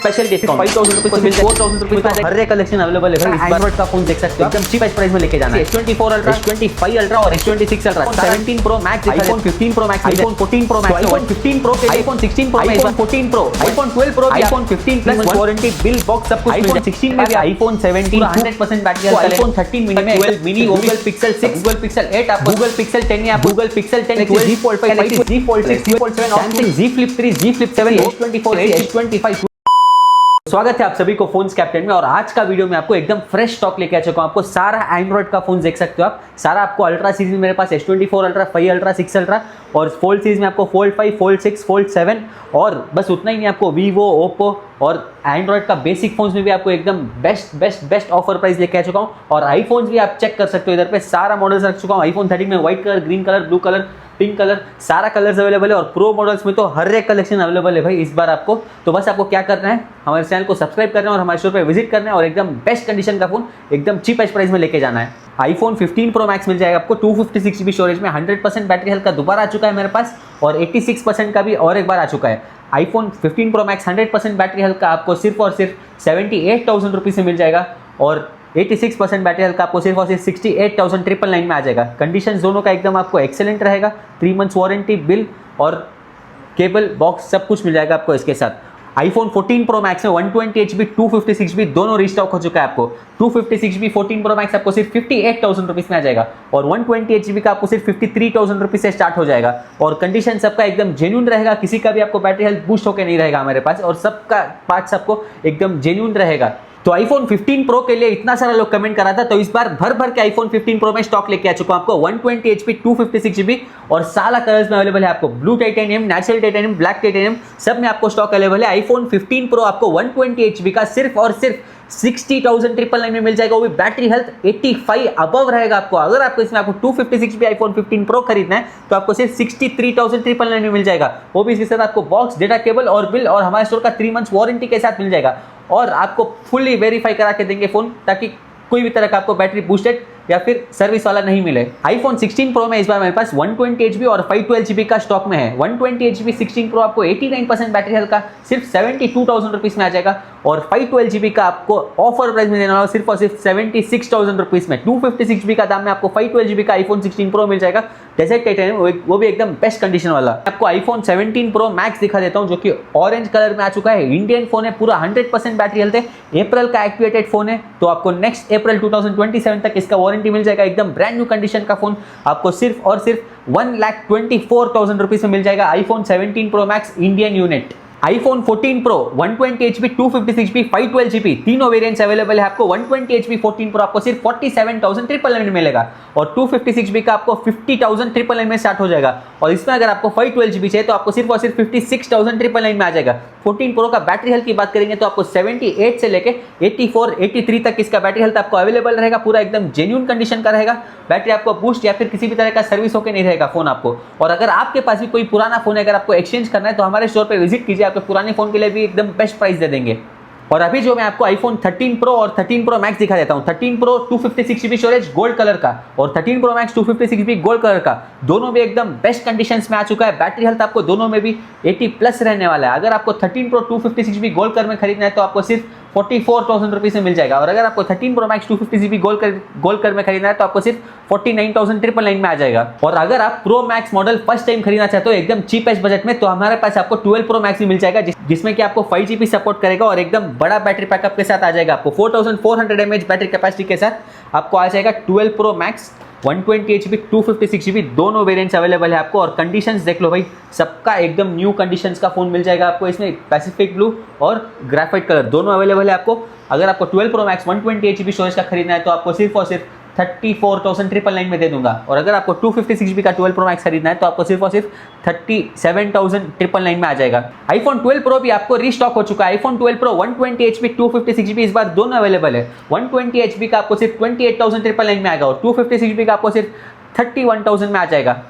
Special discount 5000 रुपए से मिलता है 4000 रुपए का हर एक कलेक्शन अवेलेबल है भाई। एंड्रॉइड का फोन देख सकते हो एकदम चीपेस्ट प्राइस में लेके जाना है। S24 अल्ट्रा, S25 अल्ट्रा और S26 ultra, 17 pro max, iPhone 15 pro max, iPhone 14 pro max, iPhone 15 pro, iPhone 16 pro, iPhone 14 pro, iPhone 12 pro, iPhone 15 plus warranty bill box सब कुछ मिल जाएगा। 16 में भी iPhone 17 100% battery health, iPhone 13 mini में 12 mini, Google Pixel 6, Google Pixel 8 आपको Google Pixel 10 या Google Pixel 10 Z Fold 5, Z Fold 6, Z Fold 7, Samsung Z Flip 3, Z Flip 7, S24, S25। स्वागत है आप सभी को फोन्स कैप्टन में। और आज का वीडियो में आपको एकदम फ्रेश स्टॉक लेके आ चुका हूं। आपको सारा एंड्रॉइड का फोन देख सकते हो आप। सारा आपको अल्ट्रा सीरीज में मेरे पास S24 अल्ट्रा, 5 अल्ट्रा, 6 अल्ट्रा और फोल्ड सीरीज में आपको फोल्ड 5, फोल्ड 6, फोल्ड 7 और बस उतना ही नहीं, आपको वीवो, ओप्पो और एंड्रॉइड का बेसिक फोन्स में भी आपको एकदम बेस्ट ऑफर प्राइस लेके आ चुका हूँ। और आईफोन्स भी आप चेक कर सकते हो, इधर पे सारा मॉडल्स रख चुका हूँ। आईफोन 13 में white colour, green colour, blue colour, pink colour, सारा कलर्स अवेलेबल है। और प्रो मॉडल्स में तो हर एक कलेक्शन अवेलेबल है भाई इस बार आपको। तो बस आपको क्या करना है, हमारे चैनल को सब्सक्राइब करना है और हमारे स्टोर पे विजिट करना है और एकदम बेस्ट कंडीशन का फोन एकदम चीपेस्ट प्राइस में लेके जाना है। आईफोन 15 प्रो मैक्स मिल जाएगा आपको 256 GB स्टोरेज में, 100% बैटरी हेल्थ का दोबारा आ चुका है मेरे पास और 86% का भी और एक बार आ चुका है। IPhone 15 pro max 100% battery health का आपको सिर्फ और सिर्फ 78,000 रुपीज़ से मिल जाएगा और 86% बैटरी हेल्थ का आपको सिर्फ और सिर्फ 68,999 में आ जाएगा। कंडीशन दोनों का एकदम आपको एक्सेलेंट रहेगा। 3 मंथ्स वारंटी, बिल और केबल बॉक्स सब कुछ मिल जाएगा आपको इसके साथ। आईफोन 14 प्रो मैक्स में 128GB 256GB दोनों रिस्टॉक हो चुका है आपको। 256GB 14 प्रो मैक्स आपको सिर्फ 58,000 रुपीज़ में आ जाएगा और 128GB का आपको सिर्फ 53,000 रुपीज़ से स्टार्ट हो जाएगा। और कंडीशन सबका एकदम जेन्युइन रहेगा, किसी का भी आपको बैटरी हेल्थ बूस्ट होकर नहीं रहेगा हमारे पास और सबका पार्ट्स आपको एकदम जेन्युइन रहेगा। तो आईफोन 15 प्रो के लिए इतना सारा लोग कमेंट करा था, तो इस बार भर के आईफोन 15 प्रो में स्टॉक लेके आ चुका हूं आपको। 120HP 256GB और सारा कलर्स में अवेलेबल है आपको। Blue titanium, natural titanium, black titanium सब में आपको स्टॉक अवेलेबल है। आईफोन 15 प्रो आपको 120HP का सिर्फ और सिर्फ 60,999 में मिल जाएगा। वो भी बैटरी हेल्थ 85 अबव रहेगा आपको। अगर आपको इसमें आपको 256GB आईफोन 15 प्रो खरीदना है तो आपको सिर्फ 63,999 में मिल जाएगा। वो भी इसके साथ आपको बॉक्स, डेटा केबल और बिल और हमारे स्टोर का 3 मंथ्स वारंटी के साथ मिल जाएगा। और आपको फुल्ली वेरीफाई करा के देंगे फोन, ताकि कोई भी तरह का आपको बैटरी बूस्टेड या फिर सर्विस वाला नहीं मिले। आईफोन 16 प्रो में इस बार मेरे पास 128GB और 512GB का स्टॉक में है। 128GB 16 प्रो आपको 89% बैटरी हेल्थ का सिर्फ 72,000 रुपीज़ में आ जाएगा और 512GB का आपको ऑफर प्राइस में देने वाला सिर्फ और सिर्फ 76,000 रुपीज़ में। 256GB का दाम में आपको 512GB का आईफोन 16 प्रो मिल जाएगा। डेजर्ट टाइटेनियम, वो भी एकदम बेस्ट कंडीशन वाला। आपको आईफोन 17 प्रो मैक्स दिखा देता हूँ, जो कि ऑरेंज कलर में आ चुका है। इंडियन फोन है, पूरा 100% बैटरी हेल्थ है। अप्रैल का एक्टिवेटेड फोन है, तो आपको नेक्स्ट अप्रैल 2027 तक इसका वारंटी मिल जाएगा। एकदम ब्रांड न्यू कंडीशन का फोन आपको सिर्फ और सिर्फ 1,24,000 रुपीज़ में मिल जाएगा। IPhone 17 pro max Indian unit. IPhone 14 pro 120HP 256GB 512GB तीनों वेरिएंट्स अवेलेबल है आपको। 120HP 14 प्रो आपको सिर्फ 47,999 में मिलेगा और 256GB का आपको 50,999 में स्टार्ट हो जाएगा। और इसमें अगर आपको 512GB चाहिए तो आपको सिर्फ और सिर्फ 56,999 में आ जाएगा। 14 प्रो का बैटरी हेल्थ की बात करेंगे तो आपको 78 से लेके 84, 83 तक इसका बैटरी हेल्थ आपको अवेलेबल रहेगा। पूरा एकदम जेन्युइन कंडीशन का रहेगा। बैटरी आपको बूस्ट या फिर किसी भी तरह का सर्विस होकर नहीं रहेगा फोन आपको। और अगर आपके पास भी कोई पुराना फोन है, अगर आपको एक्सचेंज करना है तो हमारे स्टोर पर विजिट कीजिए, आपके पुराने फोन के लिए भी एकदम बेस्ट प्राइस दे देंगे। और अभी जो मैं आपको आईफोन 13 प्रो और 13 प्रो मैक्स दिखा देता हूं। 13 pro 256GB storage gold colour का और 13 pro max 256GB gold colour का, दोनों भी एकदम बेस्ट कंडीशंस में आ चुका है। बैटरी हेल्थ आपको दोनों में भी 80 प्लस रहने वाला है। अगर आपको 13 प्रो 256GB गोल्ड कलर में खरीदना है तो आपको सिर्फ 44,000 रुपीज़ में मिल जाएगा। और अगर आपको 13 pro max 256GB gold colour में खरीदना है तो आपको सिर्फ 49,999 में आ जाएगा। और अगर आप pro max model first time खरीदना चाहते हो एकदम चीपेस्ट बजट में, तो हमारे पास आपको 12 प्रो मैक्स भी मिल जाएगा, जिसमें कि आपको 5GB सपोर्ट करेगा और एकदम बड़ा बैटरी बैकअप के साथ आ जाएगा। आपको 4400 mAh बैटरी कैपेसिटी के साथ आपको आ जाएगा 12 प्रो मैक्स। 120HP 256GB दोनों वेरिएंट्स अवेलेबल है आपको। और कंडीशंस देख लो भाई, सबका एकदम न्यू कंडीशंस का फोन मिल जाएगा आपको। इसमें पैसिफिक ब्लू और ग्राफाइट कलर दोनों अवेलेबल है आपको। अगर आपको 12 प्रो मैक्स 128GB स्टोरेज का खरीदना है तो आपको सिर्फ और सिर्फ 34,999 में दे दूंगा। और अगर आपको 256GB का 12 प्रो मैक्स खरीदना है तो आपको सिर्फ और सिर्फ 37,999 में आ जाएगा। आईफोन 12 प्रो भी आपको रीस्टॉक हो चुका है। आईफोन 12 प्रो 120HP 256GB इस बार दोनों अवेलेबल है। 120HP का आपको सिर्फ 28,999 में आएगा और 256GB का आपको सिर्फ 31,000 में आ जाएगा।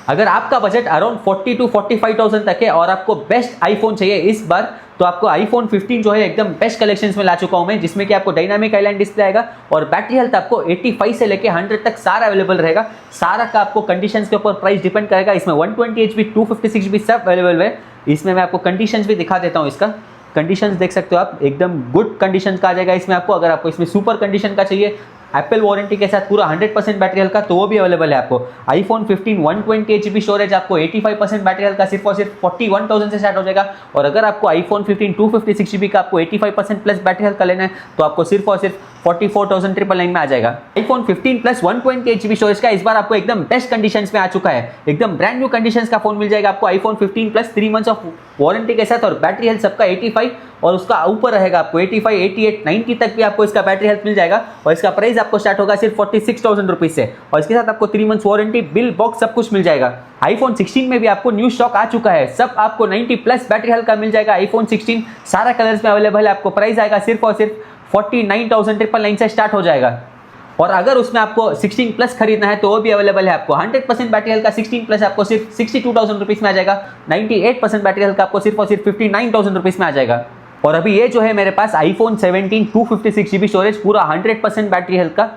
अगर आपका बजट अराउंड 40 to 45,000 तक है और आपको बेस्ट आईफोन चाहिए इस बार, तो आपको आईफोन 15 जो है एकदम बेस्ट कलेक्शंस में ला चुका हूं मैं, जिसमें कि आपको डायनामिक आइलैंड डिस्प्ले आएगा और बैटरी हेल्थ आपको 85 से लेके 100 तक सारा अवेलेबल रहेगा। सारा का आपको कंडीशंस के ऊपर प्राइस डिपेंड करेगा। इसमें 120HP 256GB सब अवेलेबल है। इसमें मैं आपको कंडीशंस भी दिखा देता हूं इसका। कंडीशंस देख सकते हो आप, एकदम गुड कंडीशन का आ जाएगा इसमें आपको। अगर आपको इसमें सुपर कंडीशन का चाहिए एप्पल वारंटी के साथ पूरा 100% बैटरी हेल्थ का, तो वो भी अवेलेबल है आपको। आईफोन 15 128 GB स्टोरेज आपको 85% बैटरी हेल्थ का सिर्फ और सिर्फ 41,000 से स्टार्ट हो जाएगा। और अगर आपको आईफोन 15 256 GB का आपको 85% प्लस बैटरी हेल्थ का लेना है तो आपको सिर्फ और सिर्फ 44,999 में आ जाएगा। आईफोन 15 प्लस 128 GB स्टोरेज का इस बार आपको एकदम बेस्ट कंडीशंस में आ चुका है, एकदम ब्रांड न्यू कंडीशंस का फोन मिल जाएगा आपको। IPhone 15 plus 3 months of warranty के साथ और बैटरी हेल्थ सबका 85 और उसका ऊपर रहेगा आपको 85 88 90 तक भी आपको इसका बैटरी हेल्थ मिल जाएगा। और इसका प्राइस आपको स्टार्ट होगा सिर्फ 46,000 रुपीज से और इसके साथ आपको 3 मंथ्स वारंटी, बिल, बॉक्स सब कुछ मिल जाएगा। आईफोन 16 में भी आपको न्यू स्टॉक आ चुका है, सब आपको 90 प्लस बैटरी हेल्थ का मिल जाएगा। आईफोन 16 सारा कलर्स में अवेलेबल है, आपको प्राइस आएगा सिर्फ और सिर्फ 49,999 से स्टार्ट हो जाएगा। और अगर उसमें आपको 16 प्लस खरीदना है तो वो भी अवेलेबल है आपको। 100% बैटरी हेल्थ का 16 प्लस आपको सिर्फ 62,000 रुपीज में आ जाएगा। 98% बैटरी हेल्थ का आपको सिर्फ और सिर्फ 59,000 रुपीज में आ जाएगा। और अभी ये जो है मेरे पास आईफोन 17 256 GB स्टोरेज पूरा 100% बैटरी हेल्थ का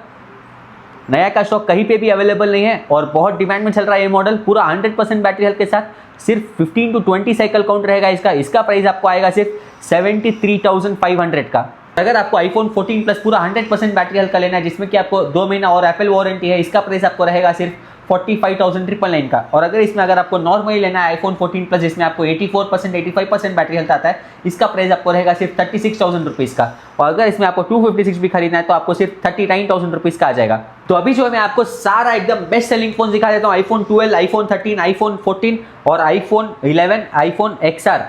नया का स्टॉक कहीं पे भी अवेलेबल नहीं है और बहुत डिमांड में चल रहा है ये मॉडल पूरा 100% बैटरी हेल्थ के साथ। सिर्फ 15 to 20 साइकिल काउंट रहेगा इसका प्राइस आपको आएगा सिर्फ 73,500 का। अगर आपको आईफोन 14 प्लस पूरा 100% बैटरी हेल्थ का लेना है जिसमें कि आपको 2 महीना और एप्पल वारंटी है, इसका प्राइस आपको रहेगा सिर्फ 45,999 का। और अगर इसमें अगर आपको नॉर्मली लेना है आईफोन 14 प्लस जिसमें आपको 84% 85% बैटरी हेल्थ आता है, इसका प्राइस आपको रहेगा सिर्फ 36,000 रुपीज़ का। और अगर इसमें आपको 256 भी खरीदना है तो आपको सिर्फ 39,000 रुपीज़ का आ जाएगा। तो अभी जो है मैं आपको सारा एकदम बेस्ट सेलिंग फोन दिखा देता हूँ, आईफोन 12, आईफोन 13, आईफोन 14 और आईफोन 11, आईफोन XR।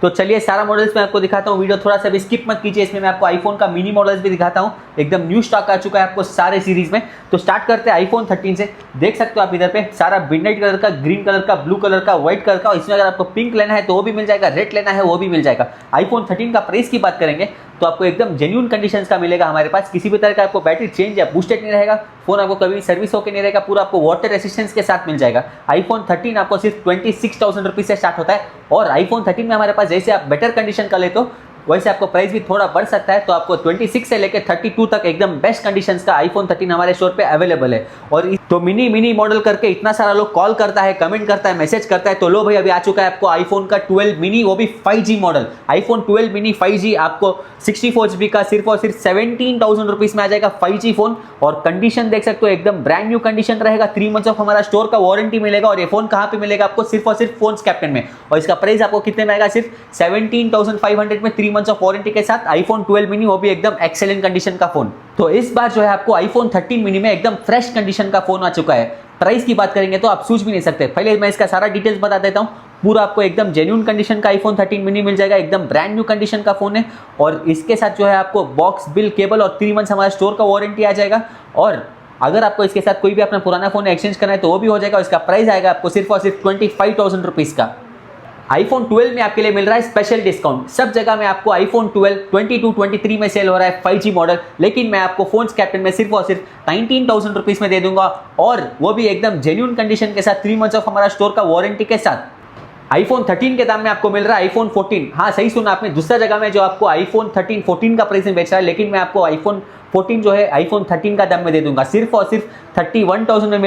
तो चलिए सारा मॉडल्स मैं आपको दिखाता हूँ, वीडियो थोड़ा सा भी स्किप मत कीजिए। इसमें मैं आपको आईफोन का मिनी मॉडल्स भी दिखाता हूँ, एकदम न्यू स्टॉक आ चुका है आपको सारे सीरीज में। तो स्टार्ट करते हैं आईफोन 13 से। देख सकते हो आप इधर पे सारा मिडनाइट कलर का, ग्रीन कलर का, ब्लू कलर का, व्हाइट कलर का, और इसमें अगर आपको पिंक लेना है तो वो भी मिल जाएगा, रेड लेना है वो भी मिल जाएगा। आईफोन 13 का प्राइस की बात करेंगे तो आपको एकदम जेन्युइन कंडीशंस का मिलेगा हमारे पास, किसी भी तरह का आपको बैटरी चेंज या बूस्टेड नहीं रहेगा, फोन आपको कभी सर्विस होकर नहीं रहेगा, पूरा आपको वाटर रेसिस्टेंस के साथ मिल जाएगा। आईफोन 13 आपको सिर्फ 26,000 रुपीज से स्टार्ट होता है। और आईफोन 13 में हमारे पास जैसे आप बेटर कंडीशन का लेते हो वैसे आपको प्राइस भी थोड़ा बढ़ सकता है, तो आपको 26 से लेकर 32 तक एकदम बेस्ट कंडीशंस का आईफोन 13 हमारे स्टोर पे अवेलेबल है। और तो मिनी मॉडल करके इतना सारा लोग कॉल करता है, कमेंट करता है, मैसेज करता है, तो लो भाई अभी आ चुका है आपको आईफोन का 12 मिनी, वो भी 5G model. IPhone 12 mini 5G आपको 64 GB का सिर्फ और सिर्फ 17,000 रुपीज में आ जाएगा 5G फोन। और कंडीशन देख सकते हो एकदम ब्रांड न्यू कंडीशन रहेगा, 3 मंथ्स ऑफ हमारा स्टोर का वारंटी मिलेगा। और ये फोन कहाँ पे मिलेगा आपको, सिर्फ और सिर्फ फोन्स कैप्टन में। और इसका प्राइस आपको कितने में आएगा, सिर्फ 17,500 में 3 मंथ्स ऑफ वारंटी के साथ आईफोन 12 मिनी, वो भी एकदम एक्सेलेंट कंडीशन का फोन। तो इस बार जो है आपको आईफोन 13 मिनी में एकदम फ्रेश कंडीशन का फोन आ चुका है। प्राइस की बात करेंगे तो आप सोच भी नहीं सकते। पहले मैं इसका सारा डिटेल्स बता देता हूँ। पूरा आपको एकदम जेन्युइन कंडीशन का आईफोन 13 मिनी मिल जाएगा, एकदम ब्रांड न्यू कंडीशन का फोन है। और इसके साथ जो है आपको बॉक्स, बिल, केबल और 3 मंथ्स हमारे स्टोर का वारंटी आ जाएगा। और अगर आपको इसके साथ कोई भी अपना पुराना फोन एक्सचेंज करना है तो वो भी हो जाएगा। इसका प्राइस आएगा आपको सिर्फ और सिर्फ 25,000 रुपीज़ का। आईफोन 12 में आपके लिए मिल रहा है स्पेशल डिस्काउंट। सब जगह में आपको आईफोन 12 22 23 में सेल हो रहा है 5G मॉडल, लेकिन मैं आपको फोन्स कैप्टन में सिर्फ और सिर्फ 19,000 रुपीज़ में दे दूंगा, और वो भी एकदम जेन्युइन कंडीशन के साथ, 3 मंथ्स ऑफ हमारा स्टोर का वारंटी के साथ। आईफोन 13 के दाम में आपको मिल रहा है आईफोन 14। हाँ सही सुना आपने, दूसरा जगह में जो आपको आईफोन 13 14 का प्राइस में बेच रहा है, लेकिन मैं आपको आईफोन 14 जो है आईफोन 13 का दाम में दे दूंगा। सिर्फ और सिर्फ 31,000 में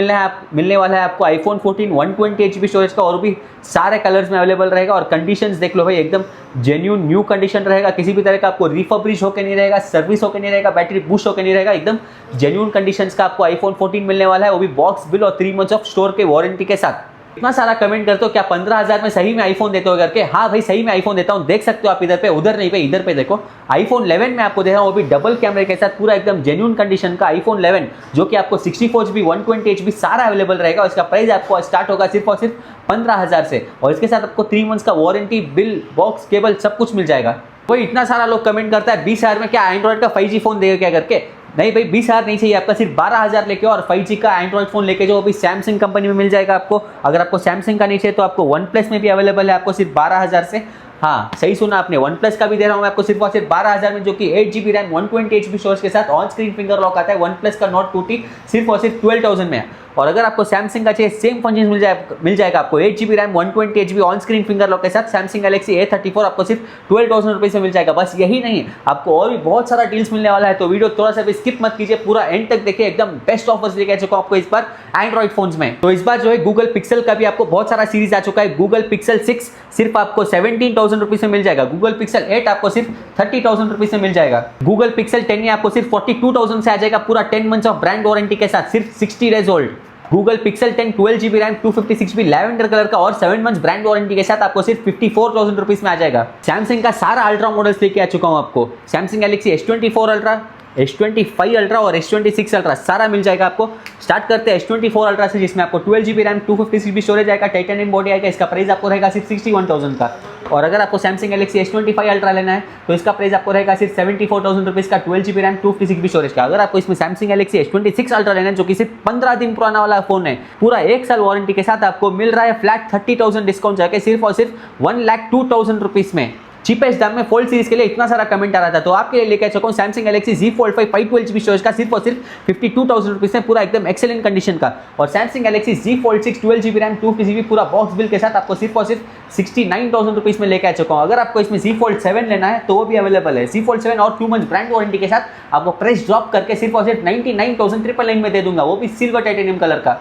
मिलने वाला है आपको आईफोन 14 128 GB स्टोरेज का, और भी सारे कलर्स में अवेलेबल रहेगा। और कंडीशंस देख लो भाई, एकदम जेन्युइन न्यू कंडीशन रहेगा, किसी भी तरह का आपको रिफर्बिश होकर नहीं रहेगा, सर्विस होकर नहीं रहेगा, बैटरी बूस्ट होकर नहीं रहेगा, एकदम जेन्युइन कंडीशंस का आपको आईफोन 14 मिलने वाला है, वो भी बॉक्स, बिल और 3 मंथ्स ऑफ स्टोर के वारंटी के साथ। इतना सारा कमेंट करते हो क्या 15,000 में सही में आईफोन देते हो करके। हाँ भाई सही में आईफोन देता हूँ, देख सकते हो आप इधर पे, उधर नहीं पे, इधर पे देखो। आईफोन 11 में आपको दे रहा हूँ, वो भी डबल कैमरे के साथ, पूरा एकदम जेन्युइन कंडीशन का आईफोन 11, जो कि आपको 64 GB 128 GB सारा अवेलेबल रहेगा। और इसका प्राइस आपको स्टार्ट होगा सिर्फ और सिर्फ 15,000 से, और इसके साथ आपको 3 मंथ्स का वारंटी, बिल, बॉक्स, केबल सब कुछ मिल जाएगा। वही इतना सारा लोग कमेंट करता है 20,000 में क्या एंड्रॉइड का 5G फोन देगा क्या करके। नहीं भाई 20,000 नहीं चाहिए, आपका सिर्फ 12,000 लेके और 5G का एंड्रॉइड फोन लेके जो अभी सैमसंग कंपनी में मिल जाएगा आपको। अगर आपको सैमसंग का नहीं चाहिए तो आपको वन प्लस में भी अवेलेबल है आपको सिर्फ 12,000 से। हाँ सही सुना आपने, वन प्लस का भी दे रहा हूँ मैं आपको सिर्फ और सिर्फ 12,000 में, जो कि 8 GB रैम 128 GB स्टोरेज के साथ ऑन स्क्रीन फिंगर लॉक आता है। वन प्लस का नोट 2T सिर्फ और सिर्फ 12,000 में है। और अगर आपको सैमसंग का चाहिए सेम फंक्शन मिल जाएगा आपको 8GB RAM 128GB on screen finger lock के साथ सैमसंग गैलेक्सी A34 आपको सिर्फ 12,000 रुपये से मिल जाएगा। बस यही नहीं, आपको और भी बहुत सारा डील्स मिलने वाला है, तो वीडियो थोड़ा सा भी स्किप मत कीजिए, पूरा एंड तक देखिए। एकदम बेस्ट ऑफर्स लेके आ चुका हूं आपको इस बार एंड्रॉइड फोन्स में। तो इस बार जो है गूगल पिक्सल का भी आपको बहुत सारा सीरीज आ चुका है। गूगल पिक्सल 6 सिर्फ आपको 17,000 रुपये से मिल जाएगा। गूगल पिक्सल 8 आपको सिर्फ 30,000 रुपये से मिल जाएगा। गूगल पिक्सल 10 ये आपको सिर्फ 42,000 से आ जाएगा, पूरा 10 मंथ्स ऑफ ब्रांड वारंटी के साथ, सिर्फ 60 days old. Google pixel 10 12GB RAM 256GB lavender colour का और 7 मंथ्स ब्रांड वारंटी के साथ आपको सिर्फ 54,000 रुपीज में आ जाएगा। सैमसंग का सारा अल्ट्रा मॉडल्स लेके आ चुका हूं आपको। Samsung Galaxy S24 ultra, S25 ultra और S26 अल्ट्रा सारा मिल जाएगा आपको। स्टार्ट करते हैं S24 अल्ट्रा से, जिसमें आपको 12GB रैम 256GB स्टोरेज आएगा, टाइटेनियम बॉडी आएगा। इसका प्राइस आपको रहेगा सिर्फ 61,000 का। और अगर आपको सैमसंग गैलेक्सी S25 अल्ट्रा लेना है तो इसका प्राइस आपको रहेगा सिर्फ 74,000 रुपीज का, 12GB रैम 256GB स्टोरेज का। अगर आपको इसमें सैमसंग गैलेक्सी S26 अल्ट्रा लेना है, जो कि सिर्फ 15 दिन पुराना वाला फोन है, पूरा 1 साल वारंटी के साथ आपको मिल रहा है फ्लैट 30,000 डिस्काउंट जाके सिर्फ और सिर्फ 1,02,000 रुपीज में। चीपेस्ट दाम में फोल्ड सीरीज के लिए इतना सारा कमेंट आ रहा था, तो आपके लिए लेके आ चुका हूं Samsung Galaxy Z Fold 5 512GB storage का सिर्फ और सिर्फ 52,000 रुपीज में, पूरा एकदम एक्सेलेंट कंडीशन का। और Samsung Galaxy Z Fold 6 12GB RAM 250GB पूरा बॉक्स बिल के साथ आपको सिर्फ और सिर्फ 69,000 रुपीज में लेके आ चुका हूं। अगर आपको इसमें Z Fold 7 लेना है तो वो भी अवेलेबल है। Z Fold 7 और 2 मंथ्स ब्रांड वारंटी के साथ आपको प्राइस ड्रॉप करके सिर्फ और सिर्फ 99,999 में दे दूंगा, वो भी सिल्वर टाइटेनियम कलर का।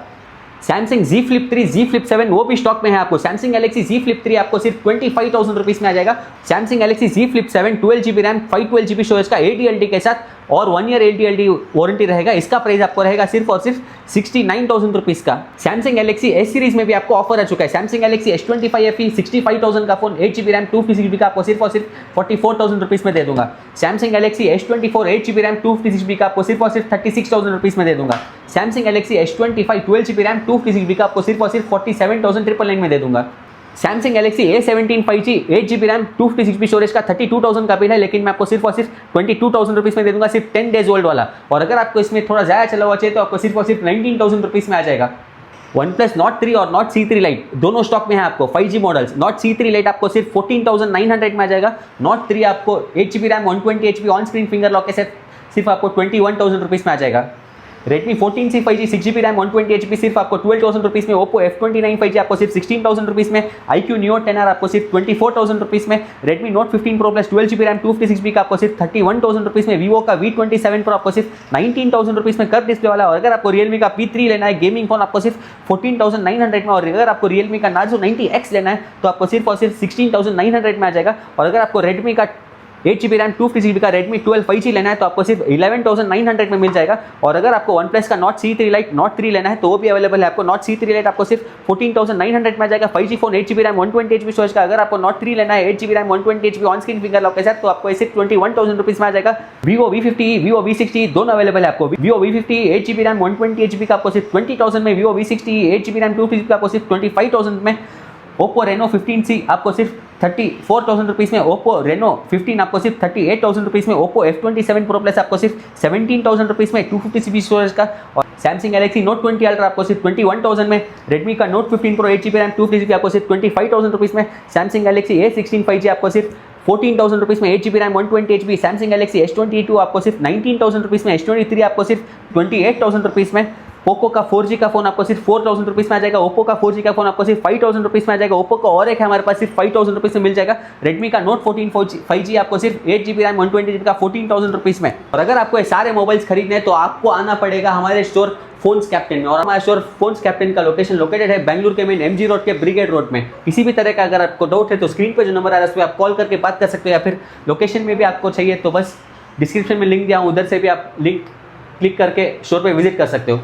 Samsung Z Flip 3 Z Flip 7 वो भी स्टॉक में है आपको। सैमसंग गैलेक्सी Z Flip 3 आपको सिर्फ 25,000 रुपीज में आ जाएगा। Samsung Galaxy Z Flip 7 12GB RAM 512GB storage का ADLT के साथ और 1 ईयर ADLT वारंटी रहेगा। इसका प्राइस आपको रहेगा सिर्फ और सिर्फ 69,000 रुपीज का। सैमसंग गैलेक्सी S सीरीज में भी आपको ऑफर आ चुका है। सैमसंग गैलेक्सी S25 FE 65,000 का फोन 8GB रैम 256GB का आपको सिर्फ और सिर्फ 44,000 रुपीज में दे दूंगा। Samsung Galaxy S24 8GB RAM 256GB का आपको सिर्फ और सिर्फ 36,000 रुपीज में दे दूंगा। Samsung Galaxy S25 12GB RAM 256GB का आपको सिर्फ और सिर्फ 47,999 में दे दूंगा। Samsung Galaxy A17 5G 8GB RAM 256GB storage का 32,000 का बिल है, लेकिन मैं आपको सिर्फ और सिर्फ 22,000 रुपीज में दे दूंगा, सिर्फ 10 डेज ओल्ड वाला। और अगर आपको इसमें थोड़ा ज़्यादा चला हुआ चाहिए तो आपको सिर्फ और सिर्फ 19,000 रुपीज में आ जाएगा। OnePlus Nord 3 और Nord C3 Lite दोनों स्टॉक में है आपको 5G models. Nord C3 Lite आपको सिर्फ 14,900 में आ जाएगा। Nord 3 आपको 8GB RAM 128GB on screen finger lock के साथ सिर्फ आपको 21,000 रुपीज में आ जाएगा। Redmi 14C 5G 6GB RAM 128GB सिर्फ आपको 12,000 रुपीज में। Oppo F29 5G आपको सिर्फ 16,000 रुपीज में। iQOO Neo 10R आपको सिर्फ 24,000 रुपीज में। Redmi Note 15 Pro Plus 12GB RAM 256GB का आपको सिर्फ 31,000 रुपीज में। Vivo का V27 Pro आपको सिर्फ 19,000 रुपीज में कर्व डिस्प्ले वाला। और अगर आपको Realme का P3 लेना है गेमिंग फोन आपको सिर्फ 14,900 में। और अगर आपको Realme का Narzo 90X लेना है तो आपको सिर्फ और सिर्फ 16,900 में आ जाएगा। और अगर आपको Redmi का 8GB रैम 256GB का Redmi 12 5G लेना है तो आपको सिर्फ 11,900 में मिल जाएगा। और अगर आपको OnePlus का Nord C3 Lite Nord 3 लेना है तो वो भी अवेलेबल है आपको। Nord C3 Lite आपको सिर्फ 14,900 में आ जाएगा। 5G phone 8GB RAM 128GB storage का। अगर आपको Nord 3 लेना है 8GB RAM 128GB on screen finger lock के साथ तो आपको सिर्फ 21,000 रुपीज में आ जाएगा। Vivo V50 Vivo V60 दोनों अवेलेबल है आपको। Vivo V50 8GB RAM 128GB का आपको सिर्फ 20,000 में। Vivo V60 8GB RAM 256GB का आपको सिर्फ 25,000 में। Oppo Reno 15C आपको सिर्फ 34,000 रुपीज में। Oppo Reno 15 आपको सिर्फ 38,000 रुपीज में। Oppo F27 Pro Plus आपको सिर्फ 17,000 रुपीज में 256GB स्टोरेज का। और Samsung Galaxy Note 20 Ultra आपको सिर्फ 21,000 में। Redmi का Note 15 Pro 8GB RAM 256GB आपको सिर्फ 25,000 रुपीज में। Samsung Galaxy A16 5G आपको सिर्फ 14,000 रुपीज में। 8GB RAM 128GB। Samsung Galaxy S22 आपको सिर्फ 19,000 रुपीज में। S23 आपको सिर्फ 28,000 रुपीज में। Poco का 4G का फोन आपको सिर्फ 4,000 रुपीज में आ जाएगा। Oppo का 4G का फोन आपको सिर्फ 5,000 रुपीज में आ जाएगा। Oppo का और एक है हमारे पास सिर्फ 5,000 रुपीज में मिल जाएगा। Redmi का Note 14 5G आपको सिर्फ 8GB रैम 128GB का 14,000 रुपीज में। और अगर आपको ये सारे मोबाइल्स खरीदने हैं तो आपको आना पड़ेगा हमारे स्टोर फोन्स कैप्टन में। और हमारा स्टोर फोन्स कैप्टन का लोकेशन लोकेटेड है बेंगलुरु के मेन MG रोड के ब्रिगेड रोड में। किसी भी तरह का अगर आपको डाउट है तो स्क्रीन पर जो नंबर आ रहा है उस पर आप कॉल करके बात कर सकते हो, या फिर लोकेशन में भी आपको चाहिए तो बस डिस्क्रिप्शन में लिंक दिया हूँ, उधर से भी आप लिंक क्लिक करके स्टोर पर विजिट कर सकते हो।